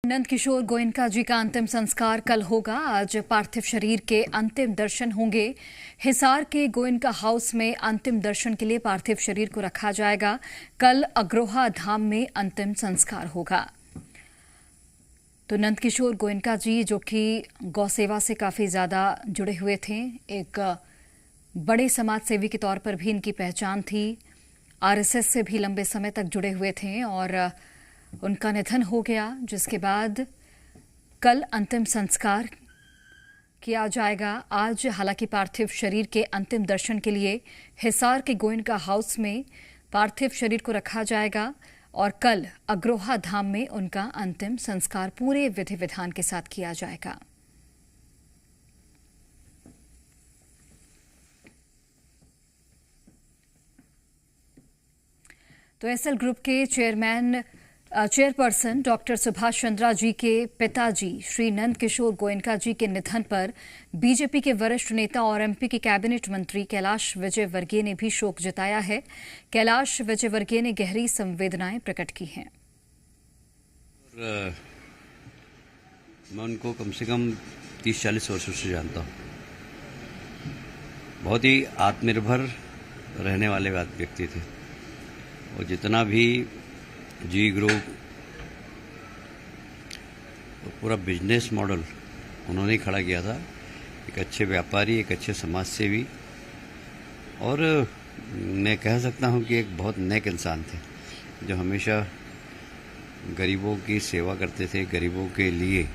नंदकिशोर गोयनका जी का अंतिम संस्कार कल होगा। आज पार्थिव शरीर के अंतिम दर्शन होंगे। हिसार के गोयनका हाउस में अंतिम दर्शन के लिए पार्थिव शरीर को रखा जाएगा। कल अग्रोहा धाम में अंतिम संस्कार होगा। तो नंदकिशोर गोयनका जी, जो कि गौ सेवा से काफी ज्यादा जुड़े हुए थे, एक बड़े समाज सेवी के तौर पर भी इनकी पहचान थी। आरएसएस से भी लंबे समय तक जुड़े हुए थे और उनका निधन हो गया, जिसके बाद कल अंतिम संस्कार किया जाएगा। आज हालांकि पार्थिव शरीर के अंतिम दर्शन के लिए हिसार के गोयनका हाउस में पार्थिव शरीर को रखा जाएगा और कल अग्रोहा धाम में उनका अंतिम संस्कार पूरे विधि विधान के साथ किया जाएगा। तो एसएल ग्रुप के चेयरपर्सन डॉक्टर सुभाष चंद्रा जी के पिताजी श्री नंदकिशोर गोयनका जी के निधन पर बीजेपी के वरिष्ठ नेता और एमपी के कैबिनेट मंत्री कैलाश विजयवर्गीय ने भी शोक जताया है। कैलाश विजयवर्गीय ने गहरी संवेदनाएं प्रकट की हैं। मैं उनको कम से कम 30-40 वर्षों से जानता हूँ। बहुत ही आत्मनिर्भर रहने वाले व्यक्ति थे और जितना भी जी ग्रुप पूरा बिजनेस मॉडल उन्होंने खड़ा किया था, एक अच्छे व्यापारी, एक अच्छे समाज सेवी और मैं कह सकता हूं कि एक बहुत नेक इंसान थे, जो हमेशा गरीबों की सेवा करते थे। गरीबों के लिए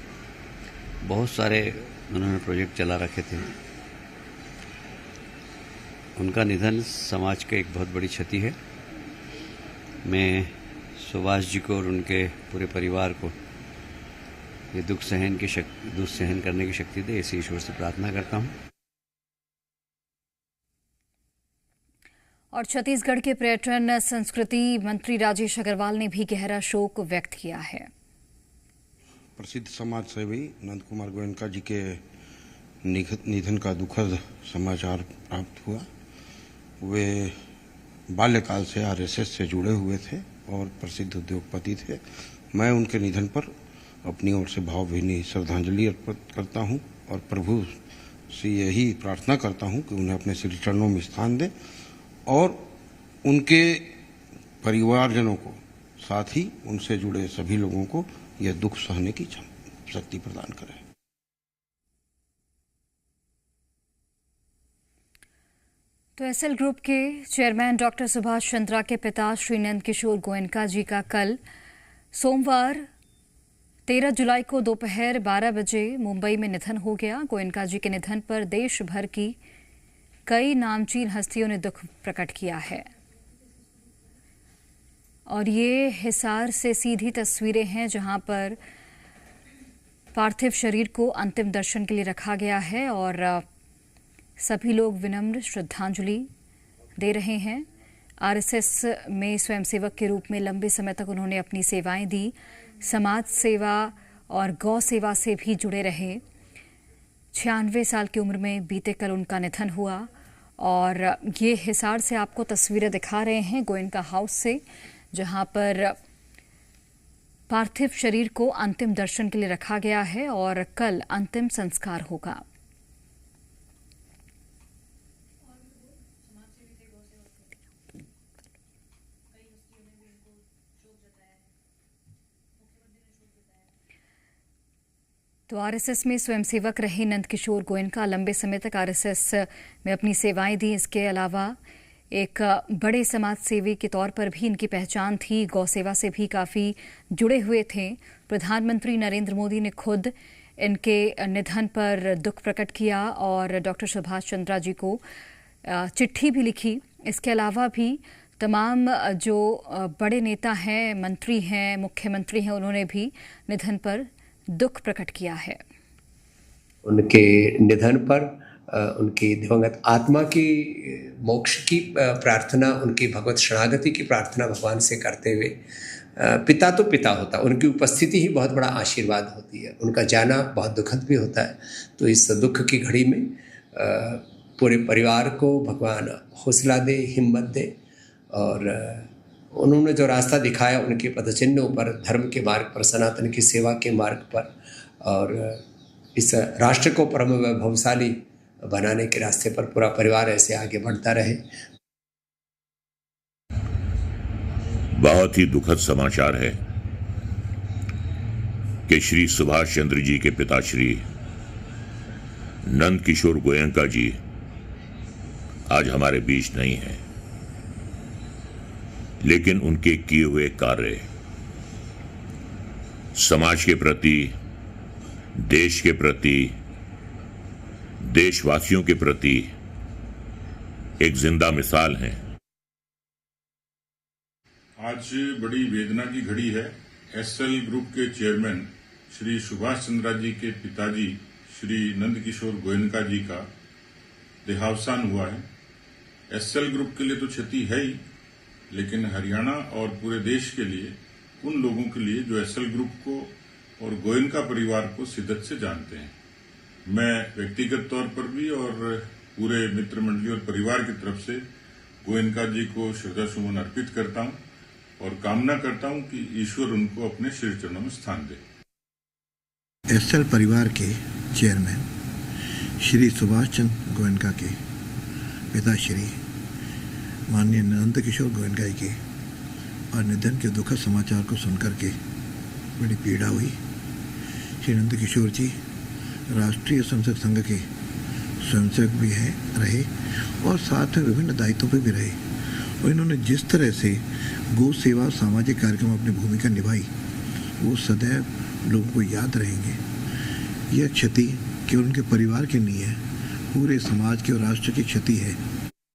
बहुत सारे उन्होंने प्रोजेक्ट चला रखे थे। उनका निधन समाज का एक बहुत बड़ी क्षति है। मैं सुभाष जी को और उनके पूरे परिवार को ये दुख सहन करने की शक्ति दे, इसी ईश्वर से प्रार्थना करता हूं। और छत्तीसगढ़ के पर्यटन संस्कृति मंत्री राजेश अग्रवाल ने भी गहरा शोक व्यक्त किया है। प्रसिद्ध समाज सेवी नंद कुमार गोयनका जी के निधन का दुखद समाचार प्राप्त हुआ। वे बाल्यकाल से आरएसएस से जुड़े हुए थे और प्रसिद्ध उद्योगपति थे। मैं उनके निधन पर अपनी ओर से भावभीनी श्रद्धांजलि अर्पित करता हूं और प्रभु से यही प्रार्थना करता हूं कि उन्हें अपने श्री चरणों में स्थान दे और उनके परिवारजनों को, साथ ही उनसे जुड़े सभी लोगों को यह दुख सहने की शक्ति प्रदान करें। तो एसएल ग्रुप के चेयरमैन डॉक्टर सुभाष चंद्रा के पिता श्री नंदकिशोर गोयनका जी का कल सोमवार 13 जुलाई को दोपहर 12 बजे मुंबई में निधन हो गया। गोयनका जी के निधन पर देश भर की कई नामचीन हस्तियों ने दुख प्रकट किया है और ये हिसार से सीधी तस्वीरें हैं, जहां पर पार्थिव शरीर को अंतिम दर्शन के लिए रखा गया है और सभी लोग विनम्र श्रद्धांजलि दे रहे हैं। आरएसएस में स्वयंसेवक के रूप में लंबे समय तक उन्होंने अपनी सेवाएं दी। समाज सेवा और गौ सेवा से भी जुड़े रहे। 96 साल की उम्र में बीते कल उनका निधन हुआ और ये हिसार से आपको तस्वीरें दिखा रहे हैं गोयनका हाउस से, जहां पर पार्थिव शरीर को अंतिम दर्शन के लिए रखा गया है और कल अंतिम संस्कार होगा। तो आरएसएस में स्वयंसेवक रहे नंदकिशोर गोयनका, लंबे समय तक आरएसएस में अपनी सेवाएं दी। इसके अलावा एक बड़े समाज सेवी के तौर पर भी इनकी पहचान थी। गौ सेवा से भी काफ़ी जुड़े हुए थे। प्रधानमंत्री नरेंद्र मोदी ने खुद इनके निधन पर दुख प्रकट किया और डॉक्टर सुभाष चंद्रा जी को चिट्ठी भी लिखी। इसके अलावा भी तमाम जो बड़े नेता हैं, मंत्री हैं, मुख्यमंत्री हैं, उन्होंने भी निधन पर दुख प्रकट किया है। उनके निधन पर उनकी दिवंगत आत्मा की मोक्ष की प्रार्थना, उनकी भगवत शरणागति की प्रार्थना भगवान से करते हुए, पिता तो पिता होता, उनकी उपस्थिति ही बहुत बड़ा आशीर्वाद होती है। उनका जाना बहुत दुखद भी होता है। तो इस दुख की घड़ी में पूरे परिवार को भगवान हौसला दे, हिम्मत दे और उन्होंने जो रास्ता दिखाया उनके पदचिन्हों पर, धर्म के मार्ग पर, सनातन की सेवा के मार्ग पर, और इस राष्ट्र को परम वैभवशाली बनाने के रास्ते पर पूरा परिवार ऐसे आगे बढ़ता रहे। बहुत ही दुखद समाचार है कि श्री सुभाष चंद्र जी के पिता श्री नंद किशोर गोयनका जी आज हमारे बीच नहीं हैं, लेकिन उनके किए हुए कार्य समाज के प्रति, देश के प्रति, देशवासियों के प्रति एक जिंदा मिसाल हैं। आज बड़ी वेदना की घड़ी है। एसएल ग्रुप के चेयरमैन श्री सुभाष चंद्र जी के पिताजी श्री नंद किशोर गोयनका जी का देहावसान हुआ है। एसएल ग्रुप के लिए तो क्षति है ही, लेकिन हरियाणा और पूरे देश के लिए, उन लोगों के लिए जो एसएल ग्रुप को और गोयनका परिवार को शिद्दत से जानते हैं, मैं व्यक्तिगत तौर पर भी और पूरे मित्र मंडली और परिवार की तरफ से गोयनका जी को श्रद्धा सुमन अर्पित करता हूं और कामना करता हूं कि ईश्वर उनको अपने श्री चरणों में स्थान दे। एसएल परिवार के चेयरमैन श्री सुभाष चंद्र गोयनका के पिता श्री माननीय नंद किशोर गोयनका जी के और निधन के दुखद समाचार को सुनकर के बड़ी पीड़ा हुई। श्री नंद किशोर जी राष्ट्रीय संसद संघ के स्वयंसेवक भी रहे और साथ में विभिन्न दायित्वों पर भी रहे, और इन्होंने जिस तरह से गौ सेवा सामाजिक कार्यक्रम में अपनी भूमिका निभाई, वो सदैव लोगों को याद रहेंगे। यह क्षति केवल उनके परिवार की नहीं है, पूरे समाज की और राष्ट्र की क्षति है।